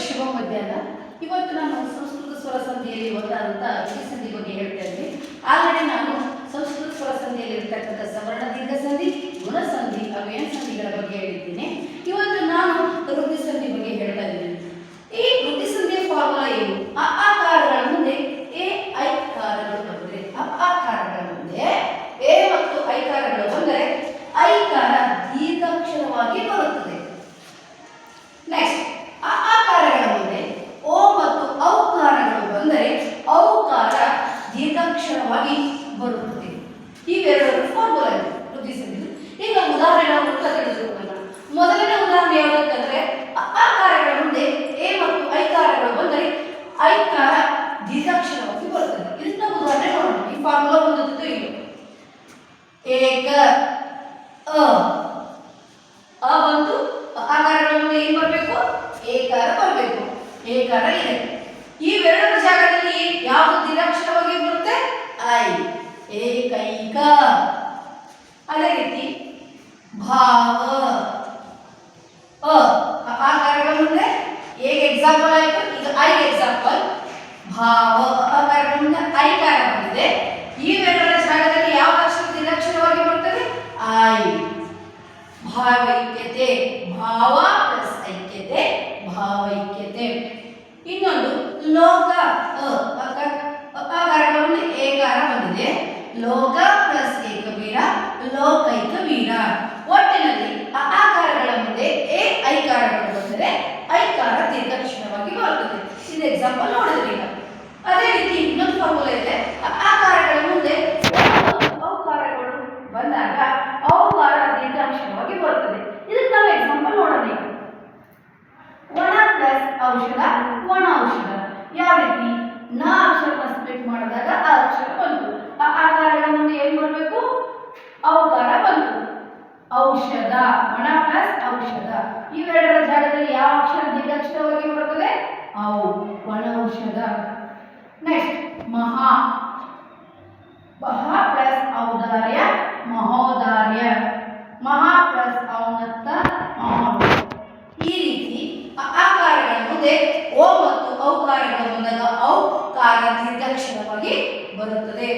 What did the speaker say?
ಶುಭ ಮಧ್ಯಾಹ್ನ. ಇವತ್ತು ನಾನು ಸಂಸ್ಕೃತ ಸ್ವರ ಸಂಧಿಯಲ್ಲಿ ಒಂದಾದಂಥ ಈ ಸಂಧಿ ಬಗ್ಗೆ ಹೇಳ್ತಾ ಇದ್ದೀನಿ. ಆಲ್ರೆಡಿ ನಾನು ಸಂಸ್ಕೃತ ಸ್ವರ ಸಂಧಿಯಲ್ಲಿ ಇರ್ತಕ್ಕಂಥ ಸವರ್ಣ ದೀರ್ಘ ಸಂಧಿ, ಗುಣ ಸಂಧಿ, ಅವ್ಯಯ ಸಂಧಿಗಳ ಬಗ್ಗೆ ಹೇಳಿದ್ದೀನಿ. ಇವತ್ತು ನಾನು ವೃದ್ಧಿ ಸಂಧಿ ಬಗ್ಗೆ ಹೇಳ್ತಾ ಇದ್ದೀನಿ. ಈ ವೃದ್ಧಿ ಸಂಧಿಯ ಫಾರ್ಮುಲಾ ಏನು? ಅಕಾರಗಳ ಮುಂದೆ ಎ ಐಕಾರಗಳು ಬಂದರೆ, ಅಕಾರಗಳ ಮುಂದೆ ಎ ಮತ್ತು ಐಕಾರಗಳು ಬಂದರೆ ಐಕಾರ ದೀರ್ಘಾಕ್ಷರವಾಗಿ ಬರುತ್ತದೆ. ನೆಕ್ಸ್ಟ್, ಅಕಾರಗಳ ಮುಂದೆ ಓ ಮತ್ತು ಔಕಾರಗಳು ಬಂದರೆ ಔಕಾರ ದೀರ್ಘಾಕ್ಷರವಾಗಿ ಬರುತ್ತದೆ. ಇವೆರಡರ ಫಾರ್ಮುಲಾ ಇದೆ ವೃದ್ಧಿ ಸಂಧಿ. ಈಗ ಉದಾಹರಣೆ ತಿಳಿದುಕೊಳ್ಳೋಣ. ಮೊದಲನೇ ಉದಾಹರಣೆ ಯಾವುದಂತಂದ್ರೆ ಅಕಾರಗಳ ಮುಂದೆ ಎ ಮತ್ತು ಐಕಾರಗಳು ಬಂದರೆ ಐಕಾರ ದೀರ್ಘಾಕ್ಷರವಾಗಿ ಬರುತ್ತದೆ. ಇದನ್ನ ಉದಾಹರಣೆ ನೋಡೋಣ. ಈ ಫಾರ್ಮುಲಾ ಒಂದದ್ದು ಇದು. ಏಕ ಅ ಬಂತು, ಅಕಾರಗಳ ಮುಂದೆ ಏನು ಬರಬೇಕು? ಏಕಾರ ಬರಬೇಕು. ಏಕಾರ ಇದೆ. ಇವೆರಡರ ಜಾಗದಲ್ಲಿ ಯಾವುದು ದೀರ್ಘಾಕ್ಷರವಾಗಿ ಬರುತ್ತೆ? ಐ, ಏಕೈಕ. ಅದೇ ರೀತಿ ಭಾವ, ಅಕಾರಗಳ ಮುಂದೆ ಹೇಗೆ ಎಕ್ಸಾಂಪಲ್ ಆಯಿತು, ಈಗ ಐ ಎಕ್ಸಾಂಪಲ್. ಭಾವ ಅಕಾರಗಳ ಮುಂದೆ ಐಕಾರ ಬಂದಿದೆ. ಇವೆರಡರ ಜಾಗದಲ್ಲಿ ಯಾವ ಅಕ್ಷರ ದೀರ್ಘಾಕ್ಷರವಾಗಿ ಬರುತ್ತದೆ? ಐ. ಭಾವೈಕ್ಯತೆ, ಭಾವ ಪ್ಲಸ್ ಐಕ್ಯತೆ, ಭಾವೈಕ್ಯತೆ. ಇನ್ನೊಂದು ಲೋಕ, ಅಕಾರಗಳ ಮುಂದೆ ಏಕಾರ ಬಂದಿದೆ. ಲೋಕ ಪ್ಲಸ್ ಏಕವೀರ, ಲೋಕೈಕ ವೀರ. ಒಟ್ಟಿನಲ್ಲಿ ಅಕಾರಗಳ ಮುಂದೆ ಎ ಐಕಾರಗಳು ಬಂದರೆ ಐಕಾರ ದೀರ್ಘಾಕ್ಷರವಾಗಿ ಬರುತ್ತದೆ. ಇದು ಎಕ್ಸಾಂಪಲ್ ನೋಡಿದ್ರಿ ಈಗ. ಅದೇ ರೀತಿ ಇನ್ನೊಂದು ಫಾರ್ಮುಲಾ ಇದೆ. ಅಕಾರಗಳ ಮುಂದೆ ಔಕಾರಗಳು ಬಂದಾಗ ಔಕಾರ ದೀರ್ಘಾಕ್ಷರವಾಗಿ ಬರುತ್ತದೆ. ಇದಕ್ಕೆ ನಾವು ಎಕ್ಸಾಂಪಲ್ ನೋಡೋಣ ಈಗ. ಒಣ ಪ್ಲಸ್ ಔಷಧ, ಒಣ ಔಷಧ. ಯಾವ ರೀತಿ? ನ ಅಕ್ಷರನ ಸ್ಪ್ಲಿಟ್ ಮಾಡಿದಾಗ ಆ ಅಕ್ಷರ ಬಂತು. ಆ ಆಕಾರಗಳ ಮುಂದೆ ಏನು ಬರಬೇಕು? ಔಕಾರ ಬಂತು. ಔಷಧ, ಒಣ ಪ್ಲಸ್ ಔಷಧ. ಇವೆರಡರ ಜಾಗದಲ್ಲಿ ಯಾವ ಅಕ್ಷರ ದೀರ್ಘಾಕ್ಷರವಾಗಿ ಬರುತ್ತದೆ? ಔ, ಒಣ ಔಷಧ. ನೆಕ್ಸ್ಟ್, ಮಹಾ, ಮಹಾ ಪ್ಲಸ್ ಔದಾರ್ಯ, ಮಹೋದಾರ್ಯ. ಮಹಾ ಪ್ಲಸ್ ಔನ್ನತ, ಮಹೋನ್ನತ. ಈ ರೀತಿ ಅಕಾರಗಳ ಮುಂದೆ ಓ ಮತ್ತು ಔಕಾರಗಳು ಬಂದಾಗ ಔಕಾರ ದೀರ್ಘಾಕ್ಷರವಾಗಿ ಬರುತ್ತದೆ.